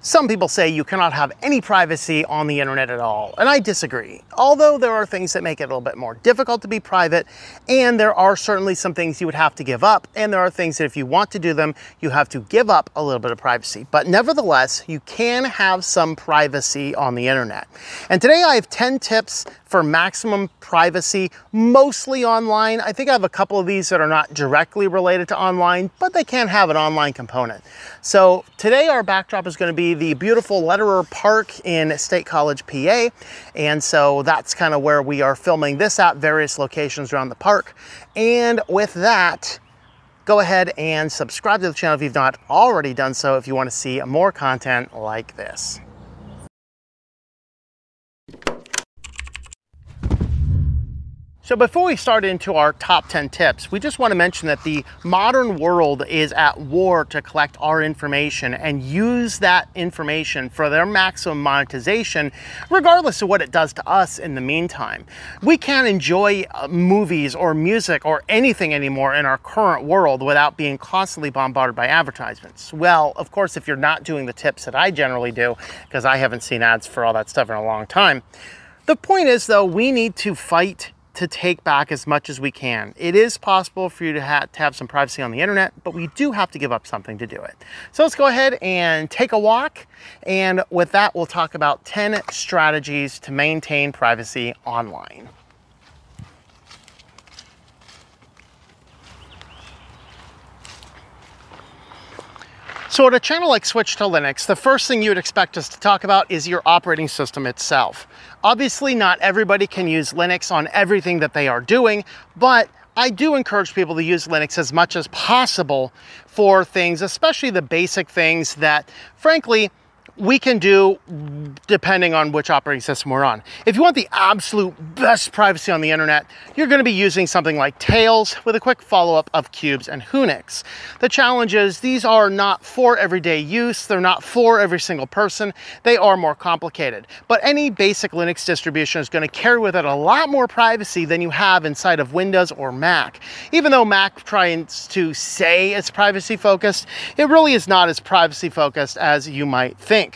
Some people say you cannot have any privacy on the internet at all, and I disagree. Although there are things that make it a little bit more difficult to be private, and there are certainly some things you would have to give up, and there are things that if you want to do them, you have to give up a little bit of privacy. But nevertheless, you can have some privacy on the internet. And today I have 10 tips for maximum privacy, mostly online. I think I have a couple of these that are not directly related to online, but they can have an online component. So today our backdrop is going to be the beautiful Lederer Park in State College, PA. And so that's kind of where we are filming this at, various locations around the park. And with that, go ahead and subscribe to the channel if you've not already done so, if you want to see more content like this. So before we start into our top 10 tips, we just want to mention that the modern world is at war to collect our information and use that information for their maximum monetization, regardless of what it does to us in the meantime. We can't enjoy movies or music or anything anymore in our current world without being constantly bombarded by advertisements. Well, of course, if you're not doing the tips that I generally do, because I haven't seen ads for all that stuff in a long time. The point is, though, we need to fight to take back as much as we can. It is possible for you to have some privacy on the internet, but we do have to give up something to do it. So let's go ahead and take a walk. And with that, we'll talk about 10 strategies to maintain privacy online. So at a channel like Switch to Linux, the first thing you would expect us to talk about is your operating system itself. Obviously, not everybody can use Linux on everything that they are doing, but I do encourage people to use Linux as much as possible for things, especially the basic things that, frankly, we can do depending on which operating system we're on. If you want the absolute best privacy on the internet, you're going to be using something like Tails with a quick follow-up of Cubes and Whonix. The challenge is these are not for everyday use. They're not for every single person. They are more complicated. But any basic Linux distribution is going to carry with it a lot more privacy than you have inside of Windows or Mac. Even though Mac tries to say it's privacy focused, it really is not as privacy focused as you might think.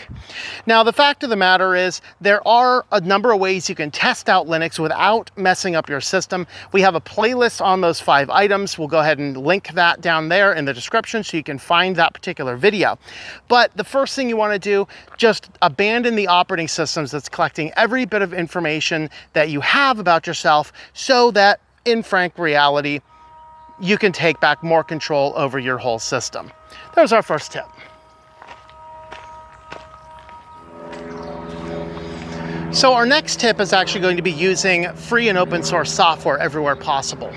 Now, the fact of the matter is there are a number of ways you can test out Linux without messing up your system. We have a playlist on those 5 items. We'll go ahead and link that down there in the description so you can find that particular video. But the first thing you want to do, just abandon the operating systems that's collecting every bit of information that you have about yourself so that in frank reality, you can take back more control over your whole system. There's our first tip. So our next tip is actually going to be using free and open source software everywhere possible.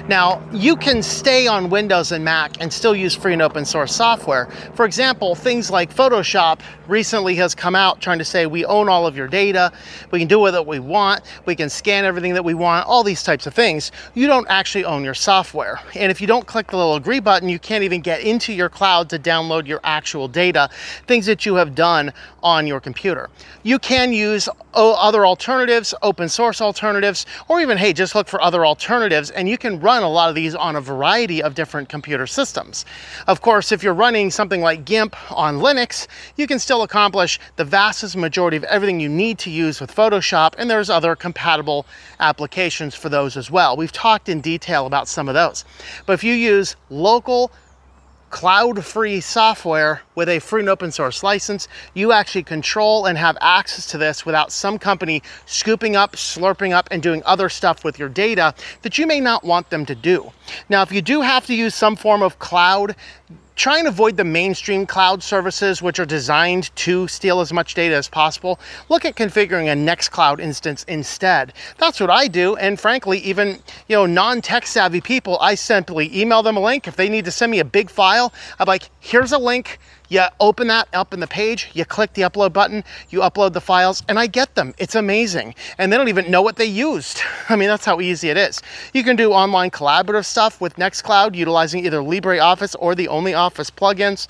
Now, you can stay on Windows and Mac and still use free and open source software. For example, things like Photoshop recently has come out trying to say we own all of your data, we can do with it what we want, we can scan everything that we want, all these types of things. You don't actually own your software. And if you don't click the little agree button, you can't even get into your cloud to download your actual data, things that you have done on your computer. You can use other alternatives, open source alternatives, or even, hey, just look for other alternatives, and you can run a lot of these on a variety of different computer systems. Of course, if you're running something like GIMP on Linux, you can still accomplish the vastest majority of everything you need to use with Photoshop, and there's other compatible applications for those as well. We've talked in detail about some of those. But if you use local cloud-free software with a free and open source license, you actually control and have access to this without some company scooping up, slurping up, and doing other stuff with your data that you may not want them to do. Now, if you do have to use some form of cloud, try and avoid the mainstream cloud services, which are designed to steal as much data as possible. Look at configuring a Nextcloud instance instead. That's what I do. And frankly, even non-tech savvy people, I simply email them a link. If they need to send me a big file, I'm like, here's a link. You open that up in the page, you click the upload button, you upload the files, and I get them. It's amazing. And they don't even know what they used. I mean, that's how easy it is. You can do online collaborative stuff with Nextcloud utilizing either LibreOffice or the OnlyOffice plugins.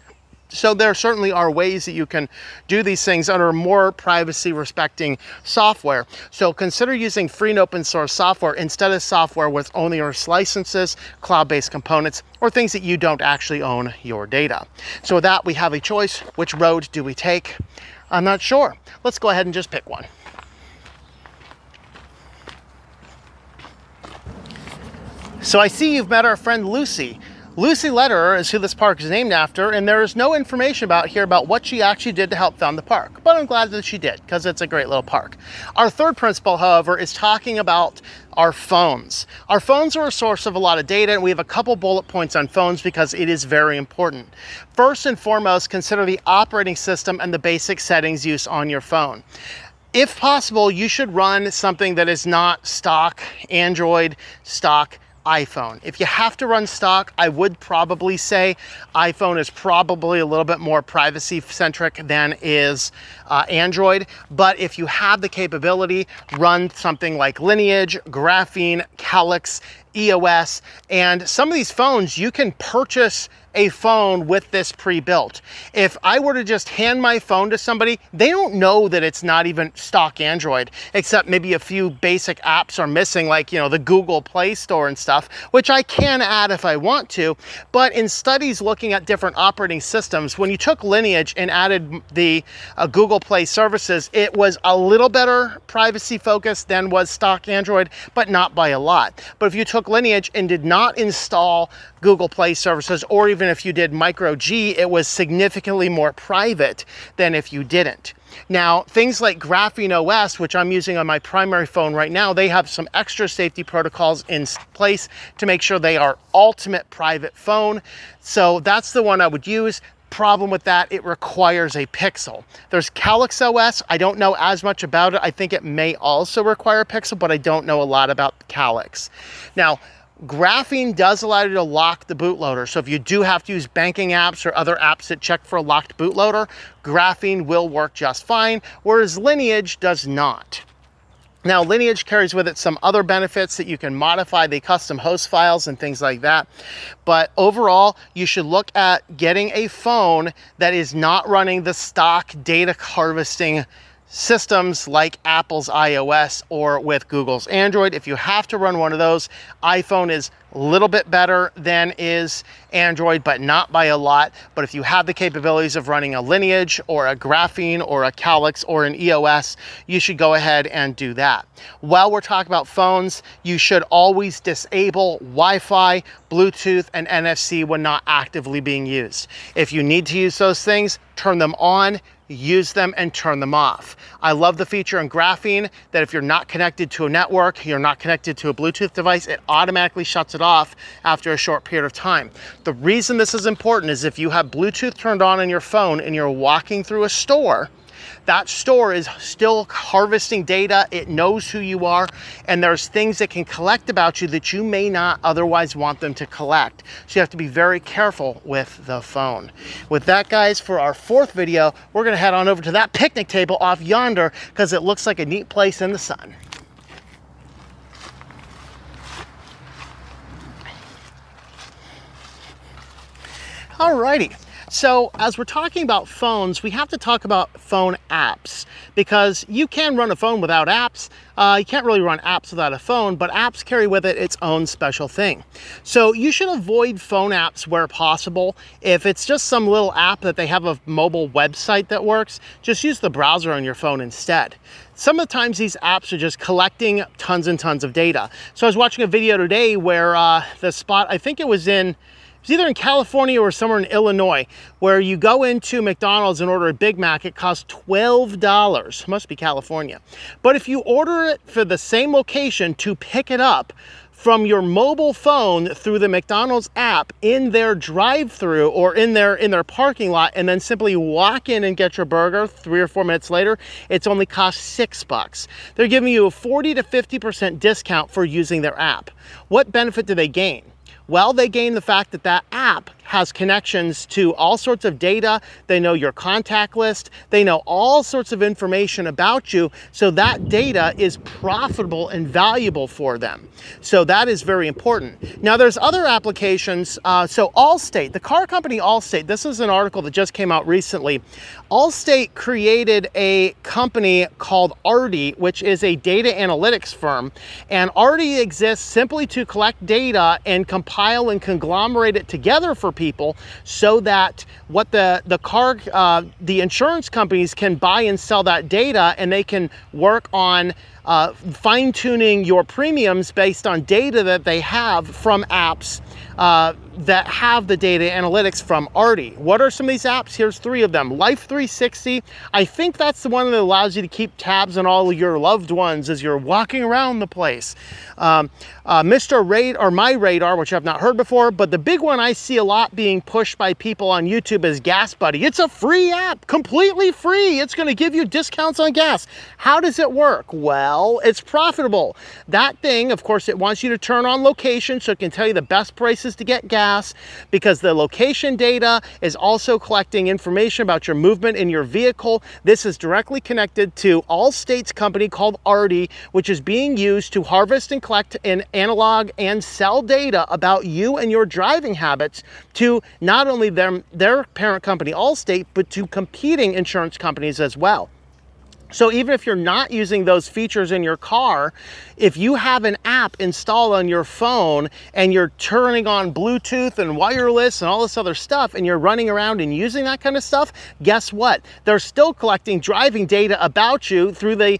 So there certainly are ways that you can do these things under more privacy respecting software. So consider using free and open source software instead of software with onerous licenses, cloud-based components, or things that you don't actually own your data. So with that, we have a choice. Which road do we take? I'm not sure. Let's go ahead and just pick one. So I see you've met our friend Lucy. Lucy Lederer is who this park is named after, and there is no information about what she actually did to help found the park. But I'm glad that she did, because it's a great little park. Our third principle, however, is talking about our phones. Our phones are a source of a lot of data, and we have a couple bullet points on phones because it is very important. First and foremost, consider the operating system and the basic settings used on your phone. If possible, you should run something that is not stock Android, stock iPhone. If you have to run stock, I would probably say iPhone is probably a little bit more privacy centric than is Android. But if you have the capability, run something like Lineage, Graphene, Calyx, EOS, and some of these phones, you can purchase a phone with this pre-built. If I were to just hand my phone to somebody, they don't know that it's not even stock Android, except maybe a few basic apps are missing, like, you know, the Google Play Store and stuff, which I can add if I want to. But in studies looking at different operating systems, when you took Lineage and added the Google Play services, it was a little better privacy focused than was stock Android, but not by a lot. But if you took Lineage and did not install Google Play services, or even if you did micro G, it was significantly more private than if you didn't. Now, things like Graphene OS, which I'm using on my primary phone right now, they have some extra safety protocols in place to make sure they are ultimate private phone. So that's the one I would use. Problem with that, it requires a Pixel. There's Calyx OS. I don't know as much about it. I think it may also require a Pixel, but I don't know a lot about Calyx. Now, Graphene does allow you to lock the bootloader. So if you do have to use banking apps or other apps that check for a locked bootloader, Graphene will work just fine, whereas Lineage does not. Now, Lineage carries with it some other benefits that you can modify the custom host files and things like that. But overall, you should look at getting a phone that is not running the stock data harvesting systems like Apple's iOS or with Google's Android. If you have to run one of those, iPhone is a little bit better than is Android, but not by a lot. But if you have the capabilities of running a Lineage or a Graphene or a Calyx or an EOS, you should go ahead and do that. While we're talking about phones, you should always disable Wi-Fi, Bluetooth, and NFC when not actively being used. If you need to use those things, turn them on, use them, and turn them off. I love the feature in Graphene that if you're not connected to a network, you're not connected to a Bluetooth device, it automatically shuts it off after a short period of time. The reason this is important is if you have Bluetooth turned on in your phone and you're walking through a store, that store is still harvesting data. It knows who you are, and there's things it can collect about you that you may not otherwise want them to collect. So you have to be very careful with the phone. With that, guys, for our fourth video, we're gonna head on over to that picnic table off yonder because it looks like a neat place in the sun. Alrighty. So as we're talking about phones, we have to talk about phone apps because you can run a phone without apps. You can't really run apps without a phone, but apps carry with it its own special thing. So you should avoid phone apps where possible. If it's just some little app that they have a mobile website that works, just use the browser on your phone instead. Some of the times these apps are just collecting tons and tons of data. So I was watching a video today where the spot, I think it was either in California or somewhere in Illinois, where you go into McDonald's and order a Big Mac, it costs $12. Must be California. But if you order it for the same location to pick it up from your mobile phone through the McDonald's app in their drive-through or in their parking lot, and then simply walk in and get your burger 3 or 4 minutes later, it's only cost $6. They're giving you a 40 to 50% discount for using their app. What benefit do they gain? Well, they gain the fact that that app has connections to all sorts of data. They know your contact list. They know all sorts of information about you. So that data is profitable and valuable for them. So that is very important. Now there's other applications. So Allstate, the car company Allstate, this is an article that just came out recently. Allstate created a company called Arty, which is a data analytics firm. And Arty exists simply to collect data and compile and conglomerate it together for people so that what the insurance companies can buy and sell that data, and they can work on fine-tuning your premiums based on data that they have from apps that have the data analytics from Arty. What are some of these apps? Here's 3 of them. Life 360. I think that's the one that allows you to keep tabs on all of your loved ones as you're walking around the place. Mr. Radar, or My Radar, which I've not heard before, but the big one I see a lot being pushed by people on YouTube is Gas Buddy. It's a free app, completely free. It's going to give you discounts on gas. How does it work? Well, it's profitable. That thing, of course, it wants you to turn on location so it can tell you the best prices to get gas, because the location data is also collecting information about your movement in your vehicle. This is directly connected to Allstate's company called Arty, which is being used to harvest and collect and analog and sell data about you and your driving habits to not only their parent company Allstate, but to competing insurance companies as well. So even if you're not using those features in your car, if you have an app installed on your phone and you're turning on Bluetooth and wireless and all this other stuff, and you're running around and using that kind of stuff, guess what? They're still collecting driving data about you through the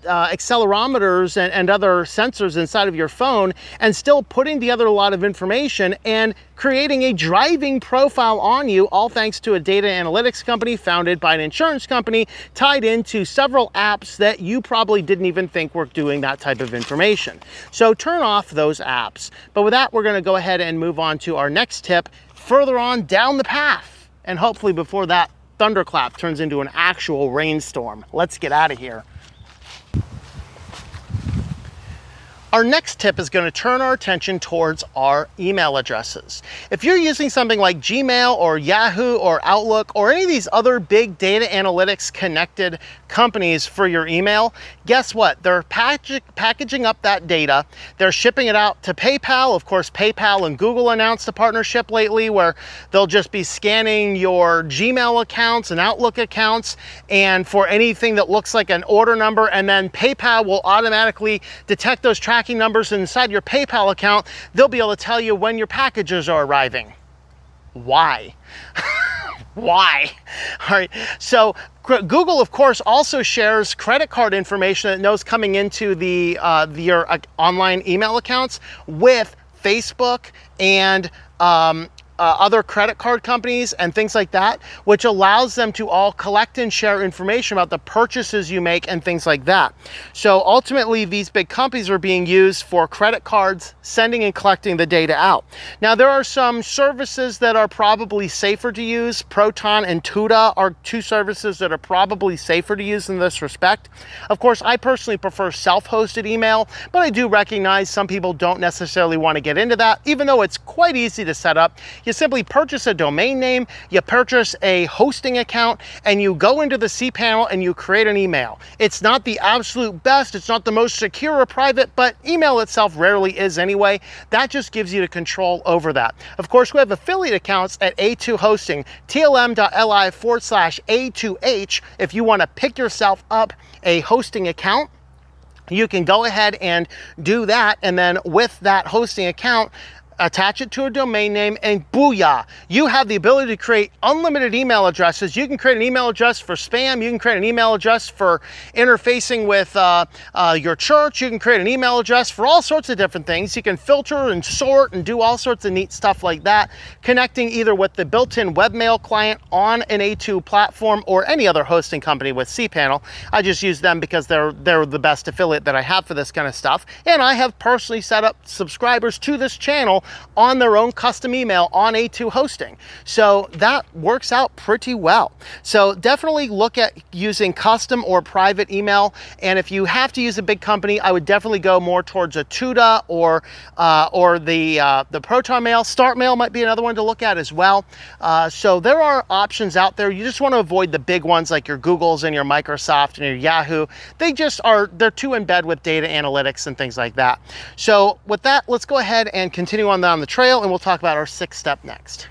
accelerometers and other sensors inside of your phone, and still putting together a lot of information and creating a driving profile on you, all thanks to a data analytics company founded by an insurance company, tied into several apps that you probably didn't even think were doing that type of information. So turn off those apps. But with that, we're going to go ahead and move on to our next tip further on down the path, and hopefully before that thunderclap turns into an actual rainstorm. Let's get out of here. Our next tip is going to turn our attention towards our email addresses. If you're using something like Gmail or Yahoo or Outlook or any of these other big data analytics connected companies for your email, guess what? They're packaging up that data. They're shipping it out to PayPal. Of course, PayPal and Google announced a partnership lately where they'll just be scanning your Gmail accounts and Outlook accounts, and for anything that looks like an order number, and then PayPal will automatically detect those tracking numbers inside your PayPal account. They'll be able to tell you when your packages are arriving. Why? Why? All right, so Google, of course, also shares credit card information that it knows coming into your online email accounts with Facebook and other credit card companies and things like that, which allows them to all collect and share information about the purchases you make and things like that. So ultimately, these big companies are being used for credit cards, sending and collecting the data out. Now, there are some services that are probably safer to use. Proton and Tuda are 2 services that are probably safer to use in this respect. Of course, I personally prefer self-hosted email, but I do recognize some people don't necessarily want to get into that, even though it's quite easy to set up. You simply purchase a domain name, you purchase a hosting account, and you go into the cPanel and you create an email. It's not the absolute best, it's not the most secure or private, but email itself rarely is anyway. That just gives you the control over that. Of course, we have affiliate accounts at A2 Hosting, tlm.li/A2H. If you want to pick yourself up a hosting account, you can go ahead and do that, and then with that hosting account, attach it to a domain name, and booyah, you have the ability to create unlimited email addresses. You can create an email address for spam. You can create an email address for interfacing with your church. You can create an email address for all sorts of different things. You can filter and sort and do all sorts of neat stuff like that, connecting either with the built-in webmail client on an A2 platform or any other hosting company with cPanel. I just use them because they're the best affiliate that I have for this kind of stuff. And I have personally set up subscribers to this channel possible on their own custom email on A2 hosting. So that works out pretty well. So definitely look at using custom or private email. And if you have to use a big company, I would definitely go more towards a Tuda or the Proton Mail. Start Mail might be another one to look at as well. So there are options out there. You just want to avoid the big ones like your Googles and your Microsoft and your Yahoo. They're too in bed with data analytics and things like that. So with that, let's go ahead and continue on down the trail, and we'll talk about our 6th step next.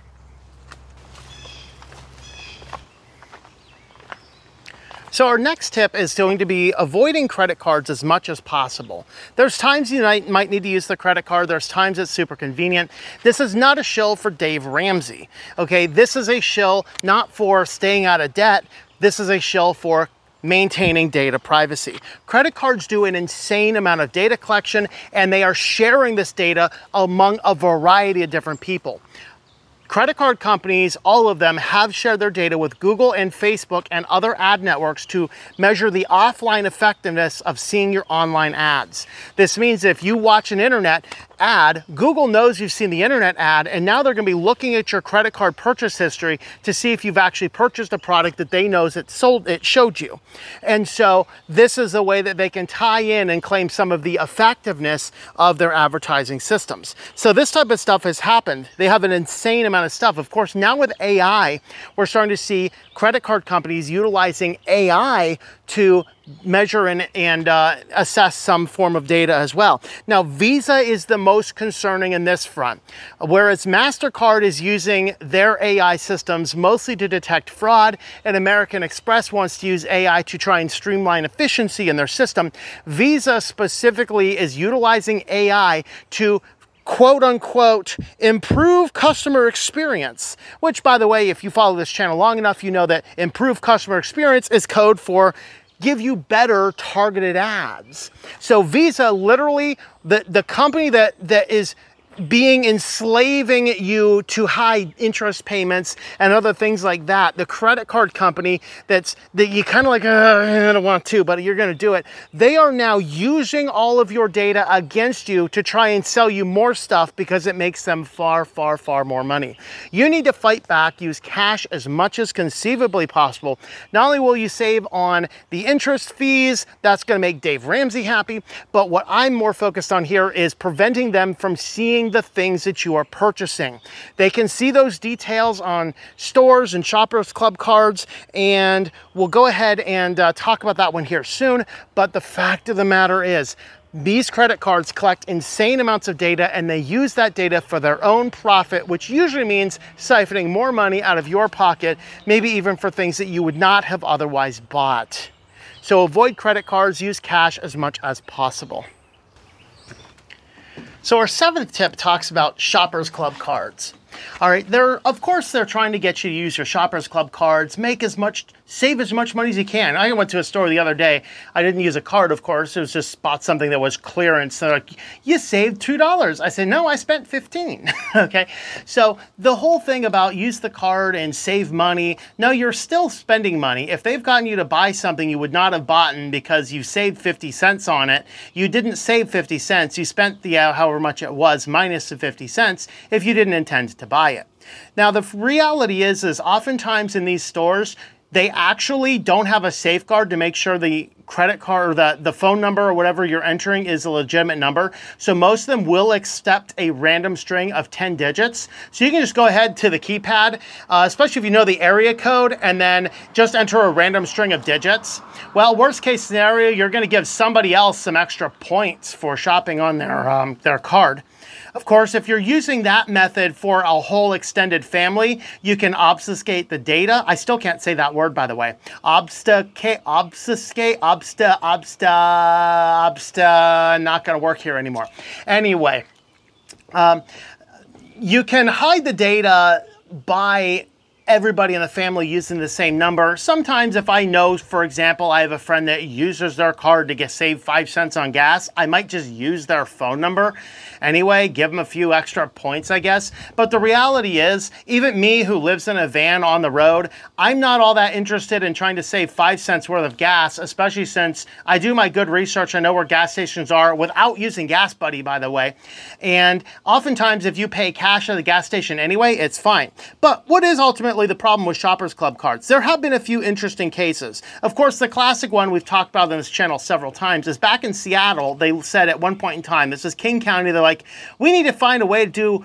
So our next tip is going to be avoiding credit cards as much as possible. There's times you might need to use the credit card. There's times it's super convenient. This is not a shill for Dave Ramsey. Okay, this is a shill not for staying out of debt. This is a shill for maintaining data privacy. Credit cards do an insane amount of data collection, and they are sharing this data among a variety of different people. Credit card companies, all of them, have shared their data with Google and Facebook and other ad networks to measure the offline effectiveness of seeing your online ads. This means if you watch an internet ad, Google knows you've seen the internet ad, and now they're going to be looking at your credit card purchase history to see if you've actually purchased a product that they know it showed you. And so this is a way that they can tie in and claim some of the effectiveness of their advertising systems. So this type of stuff has happened. They have an insane amount of stuff. Of course, now with AI, we're starting to see credit card companies utilizing AI to measure and assess some form of data as well. Now, Visa is the most concerning in this front, whereas MasterCard is using their AI systems mostly to detect fraud, and American Express wants to use AI to try and streamline efficiency in their system. Visa specifically is utilizing AI to quote unquote improve customer experience, which, by the way, if you follow this channel long enough, you know that improve customer experience is code for give you better targeted ads. So Visa, literally the company that is enslaving you to high interest payments and other things like that, the credit card company that you kind of like, I don't want to, but you're going to do it. They are now using all of your data against you to try and sell you more stuff because it makes them far, far, far more money. You need to fight back, use cash as much as conceivably possible. Not only will you save on the interest fees, that's going to make Dave Ramsey happy, but what I'm more focused on here is preventing them from seeing the things that you are purchasing. They can see those details on stores and Shoppers Club cards, and we'll go ahead and talk about that one here soon. But the fact of the matter is, these credit cards collect insane amounts of data, and they use that data for their own profit, which usually means siphoning more money out of your pocket, maybe even for things that you would not have otherwise bought. So avoid credit cards, use cash as much as possible. So our 7th tip talks about Shoppers Club cards. All right, of course they're trying to get you to use your Shoppers Club cards, save as much money as you can. I went to a store the other day. I didn't use a card, of course. It was just bought something that was clearance. They're like, you saved $2. I said, no, I spent $15. Okay, so the whole thing about use the card and save money, no, you're still spending money. If they've gotten you to buy something you would not have bought because you saved 50 cents on it, you didn't save 50 cents. You spent the however much it was minus the 50 cents if you didn't intend to buy it. Now, the reality is oftentimes in these stores, they actually don't have a safeguard to make sure the credit card or the phone number or whatever you're entering is a legitimate number. So most of them will accept a random string of 10 digits. So you can just go ahead to the keypad, especially if you know the area code, and then just enter a random string of digits. Well, worst case scenario, you're going to give somebody else some extra points for shopping on their card. Of course, if you're using that method for a whole extended family, you can obfuscate the data. I still can't say that word, by the way. Obfuscate, not going to work here anymore. Anyway, you can hide the data by everybody in the family using the same number. Sometimes if I know, for example, I have a friend that uses their card to save 5 cents on gas, I might just use their phone number anyway, give them a few extra points, I guess. But the reality is, even me who lives in a van on the road, I'm not all that interested in trying to save 5 cents worth of gas, especially since I do my good research. I know where gas stations are without using Gas Buddy, by the way. And oftentimes, if you pay cash at the gas station anyway, it's fine. But what is ultimately the problem with Shoppers Club cards? There have been a few interesting cases. Of course, the classic one we've talked about on this channel several times is back in Seattle. They said at one point in time, this is King County, they're like, we need to find a way to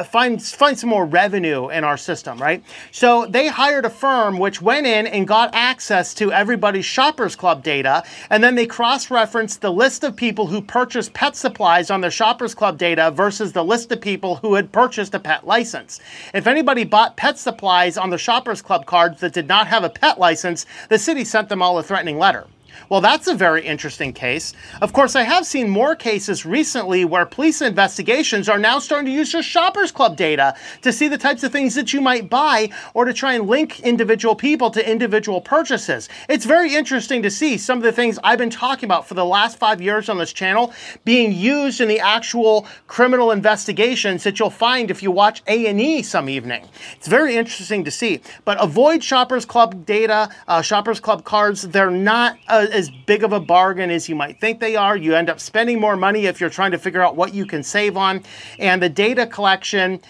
find some more revenue in our system, right? So they hired a firm which went in and got access to everybody's Shoppers Club data, and then they cross-referenced the list of people who purchased pet supplies on their Shoppers Club data versus the list of people who had purchased a pet license. If anybody bought pet supplies on the Shoppers Club cards that did not have a pet license, the city sent them all a threatening letter. Well, that's a very interesting case. Of course, I have seen more cases recently where police investigations are now starting to use your Shoppers Club data to see the types of things that you might buy or to try and link individual people to individual purchases. It's very interesting to see some of the things I've been talking about for the last 5 years on this channel being used in the actual criminal investigations that you'll find if you watch A&E some evening. It's very interesting to see. But avoid Shoppers Club data, Shoppers Club cards. They're not as big of a bargain as you might think they are. You end up spending more money if you're trying to figure out what you can save on. And the data collection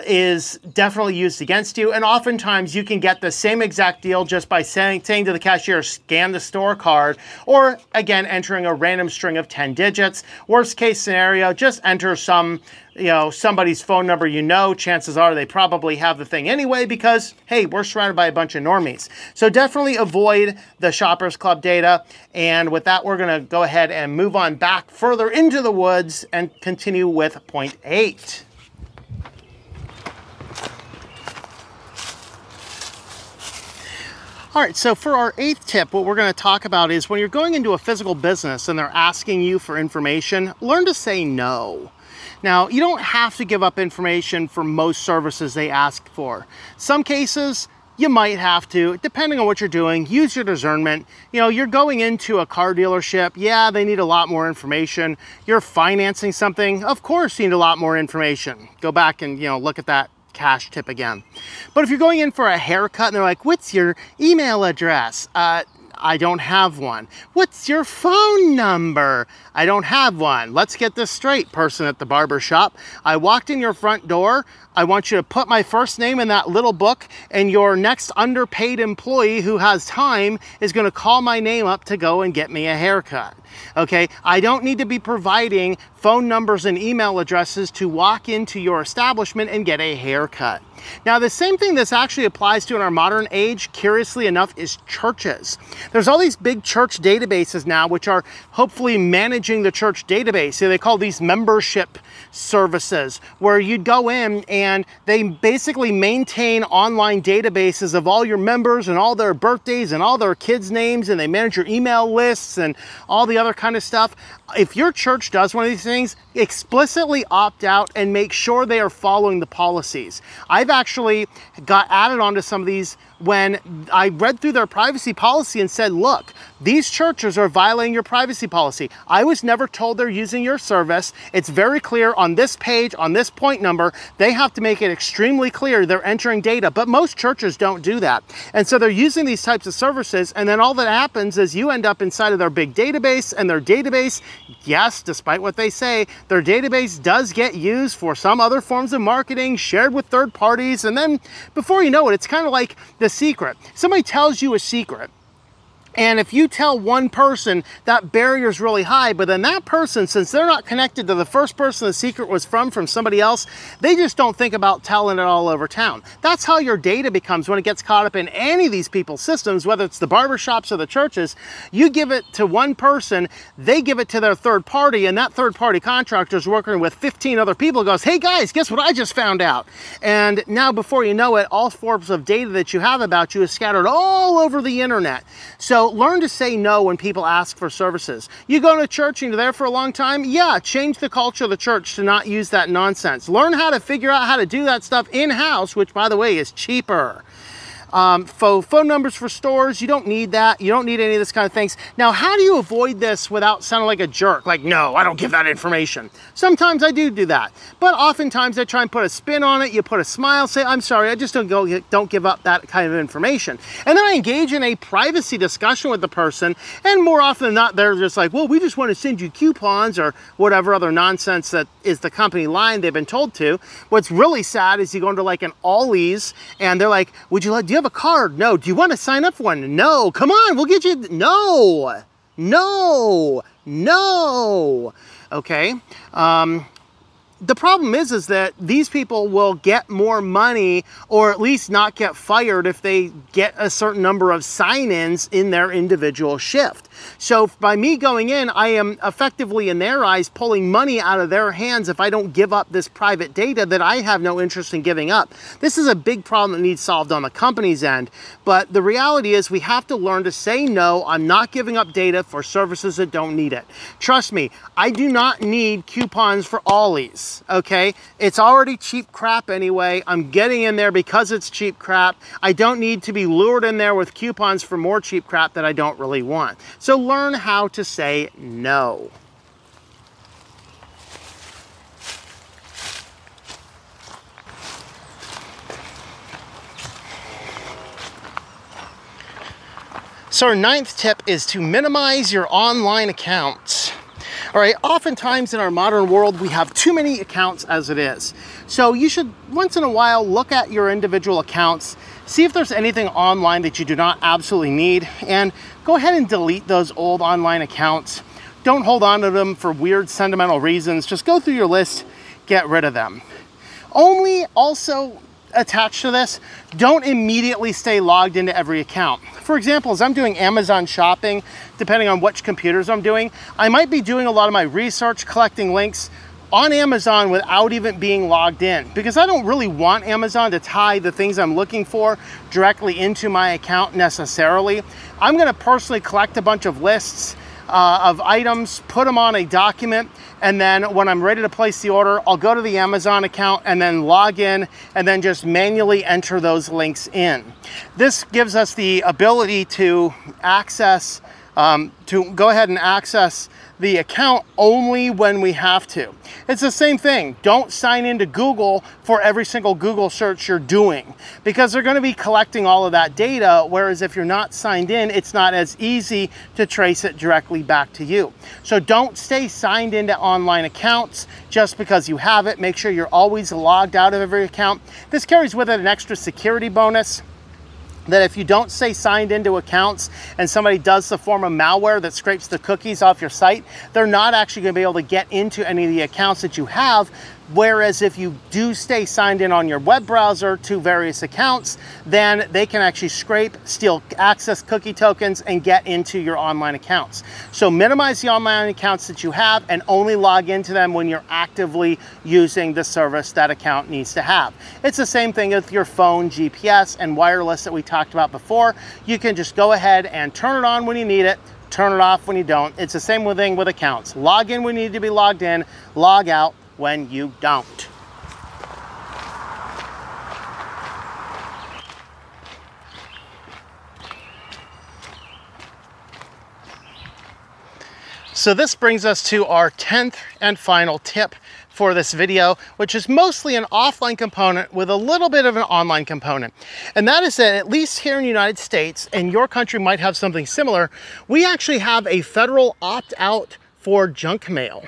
is definitely used against you. And oftentimes you can get the same exact deal just by saying to the cashier, scan the store card, or again, entering a random string of 10 digits. Worst case scenario, just enter somebody's phone number. Chances are they probably have the thing anyway because, hey, we're surrounded by a bunch of normies. So definitely avoid the Shoppers Club data. And with that, we're going to go ahead and move on back further into the woods and continue with point 8. All right, so for our 8th tip, what we're going to talk about is when you're going into a physical business and they're asking you for information, learn to say no. Now, you don't have to give up information for most services they ask for. Some cases, you might have to, depending on what you're doing. Use your discernment. You're going into a car dealership. Yeah, they need a lot more information. You're financing something. Of course, you need a lot more information. Go back and, look at that cash tip again. But if you're going in for a haircut and they're like, what's your email address? I don't have one. What's your phone number? I don't have one. Let's get this straight, person at the barber shop. I walked in your front door. I want you to put my first name in that little book, and your next underpaid employee who has time is going to call my name up to go and get me a haircut. Okay, I don't need to be providing phone numbers and email addresses to walk into your establishment and get a haircut. Now, the same thing this actually applies to in our modern age, curiously enough, is churches. There's all these big church databases now, which are hopefully managing the church database. So they call these membership services, where you'd go in and they basically maintain online databases of all your members and all their birthdays and all their kids' names, and they manage your email lists and all the other kind of stuff. If your church does one of these things, explicitly opt out and make sure they are following the policies. I've actually got added onto some of these when I read through their privacy policy and said, look, these churches are violating your privacy policy. I was never told they're using your service. It's very clear on this page, on this point number, they have to make it extremely clear they're entering data, but most churches don't do that. And so they're using these types of services, and then all that happens is you end up inside of their big database, and their database, yes, despite what they say, their database does get used for some other forms of marketing, shared with third parties, and then before you know it, it's kind of like the secret. Somebody tells you a secret, and if you tell one person, that barrier is really high, but then that person, since they're not connected to the first person the secret was from somebody else, they just don't think about telling it all over town. That's how your data becomes when it gets caught up in any of these people's systems, whether it's the barbershops or the churches. You give it to one person, they give it to their third party, and that third party contractor is working with 15 other people, goes, hey guys, guess what I just found out? And now before you know it, all forms of data that you have about you is scattered all over the internet. So So learn to say no when people ask for services. You go to church and you're there for a long time, yeah, change the culture of the church to not use that nonsense. Learn how to figure out how to do that stuff in-house, which, by the way, is cheaper. Phone numbers for stores, you don't need that. You don't need any of this kind of things. Now, how do you avoid this without sounding like a jerk? Like, no, I don't give that information. Sometimes I do that. But oftentimes I try and put a spin on it. You put a smile, say, I'm sorry, I just don't give up that kind of information. And then I engage in a privacy discussion with the person. And more often than not, they're just like, well, we just want to send you coupons or whatever other nonsense that is the company line they've been told to. What's really sad is you go into like an Ollie's and they're like, do you have a card? No. Do you want to sign up for one? No. Come on, we'll get you. No. Okay. The problem is that these people will get more money, or at least not get fired, if they get a certain number of sign-ins in their individual shift. So by me going in, I am effectively, in their eyes, pulling money out of their hands if I don't give up this private data that I have no interest in giving up. This is a big problem that needs solved on the company's end. But the reality is we have to learn to say no. I'm not giving up data for services that don't need it. Trust me, I do not need coupons for Ollie's. Okay, it's already cheap crap anyway. I'm getting in there because it's cheap crap. I don't need to be lured in there with coupons for more cheap crap that I don't really want. So learn how to say no. So our 9th tip is to minimize your online accounts. All right, oftentimes in our modern world, we have too many accounts as it is. So you should, once in a while, look at your individual accounts, see if there's anything online that you do not absolutely need, and go ahead and delete those old online accounts. Don't hold on to them for weird sentimental reasons. Just go through your list, get rid of them. Only also attached to this, don't immediately stay logged into every account. For example, as I'm doing Amazon shopping, depending on which computers I'm doing, I might be doing a lot of my research, collecting links on Amazon without even being logged in, because I don't really want Amazon to tie the things I'm looking for directly into my account necessarily. I'm going to personally collect a bunch of lists of items, put them on a document, and then when I'm ready to place the order, I'll go to the Amazon account and then log in and then just manually enter those links in. This gives us the ability to access, go ahead and access the account only when we have to. It's the same thing. Don't sign into Google for every single Google search you're doing, because they're going to be collecting all of that data, whereas if you're not signed in, it's not as easy to trace it directly back to you. So don't stay signed into online accounts just because you have it. Make sure you're always logged out of every account. This carries with it an extra security bonus, that if you don't stay signed into accounts and somebody does the form of malware that scrapes the cookies off your site, they're not actually going to be able to get into any of the accounts that you have. Whereas if you do stay signed in on your web browser to various accounts, then they can actually scrape, steal access cookie tokens, and get into your online accounts. So minimize the online accounts that you have and only log into them when you're actively using the service that account needs to have. It's the same thing with your phone, GPS, and wireless that we talked about before. You can just go ahead and turn it on when you need it, turn it off when you don't. It's the same thing with accounts. Log in when you need to be logged in, log out when you don't. So this brings us to our 10th and final tip for this video, which is mostly an offline component with a little bit of an online component. And that is that, at least here in the United States, and your country might have something similar, we actually have a federal opt-out for junk mail.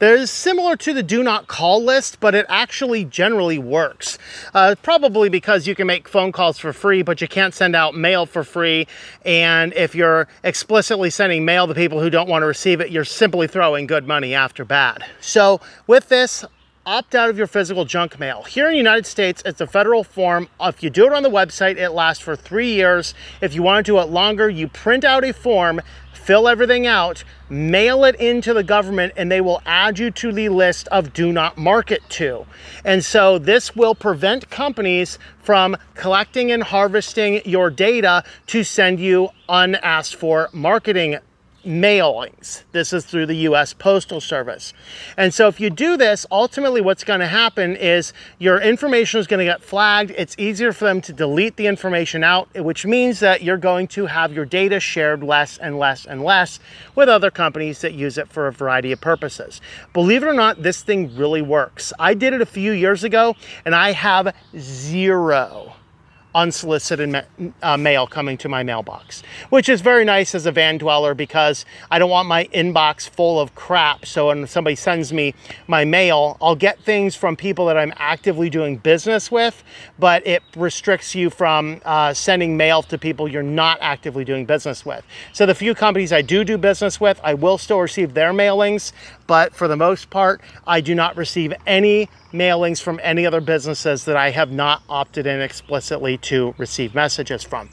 That is similar to the do not call list, but it actually generally works. Probably because you can make phone calls for free, but you can't send out mail for free. And if you're explicitly sending mail to people who don't want to receive it, you're simply throwing good money after bad. So with this, opt out of your physical junk mail. Here in the United States, it's a federal form. If you do it on the website, it lasts for 3 years. If you want to do it longer, you print out a form, fill everything out, mail it into the government, and they will add you to the list of do not market to. And so this will prevent companies from collecting and harvesting your data to send you unasked for marketing mailings. This is through the US Postal Service. And so if you do this, ultimately what's going to happen is your information is going to get flagged. It's easier for them to delete the information out, which means that you're going to have your data shared less and less and less with other companies that use it for a variety of purposes. Believe it or not, this thing really works. I did it a few years ago and I have 0 unsolicited mail coming to my mailbox, which is very nice as a van dweller because I don't want my inbox full of crap. So when somebody sends me my mail, I'll get things from people that I'm actively doing business with, but it restricts you from sending mail to people you're not actively doing business with. So the few companies I do business with, I will still receive their mailings, but for the most part, I do not receive any mailings from any other businesses that I have not opted in explicitly to receive messages from.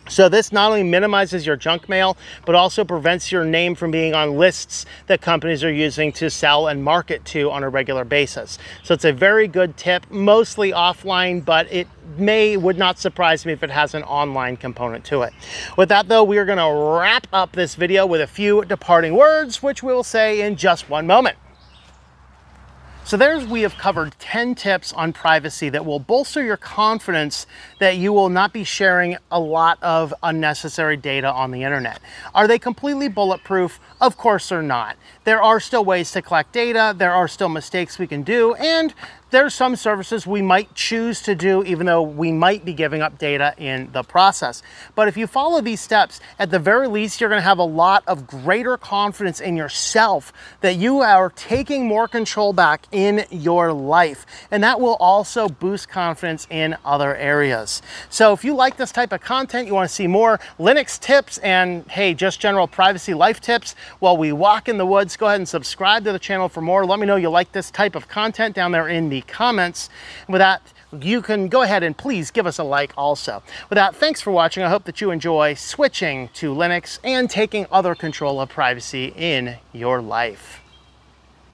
So this not only minimizes your junk mail, but also prevents your name from being on lists that companies are using to sell and market to on a regular basis. So it's a very good tip, mostly offline, but it would not surprise me if it has an online component to it. With that though, we are going to wrap up this video with a few departing words, which we will say in just one moment. So we have covered 10 tips on privacy that will bolster your confidence that you will not be sharing a lot of unnecessary data on the internet. Are they completely bulletproof? Of course they're not. There are still ways to collect data, there are still mistakes we can do, and there's some services we might choose to do even though we might be giving up data in the process. But if you follow these steps, at the very least, you're going to have a lot of greater confidence in yourself that you are taking more control back in your life. And that will also boost confidence in other areas. So if you like this type of content, you want to see more Linux tips and, hey, just general privacy life tips while we walk in the woods, go ahead and subscribe to the channel for more. Let me know you like this type of content down there in the comments. With that, you can go ahead and please give us a like also. With that, thanks for watching. I hope that you enjoy switching to Linux and taking other control of privacy in your life.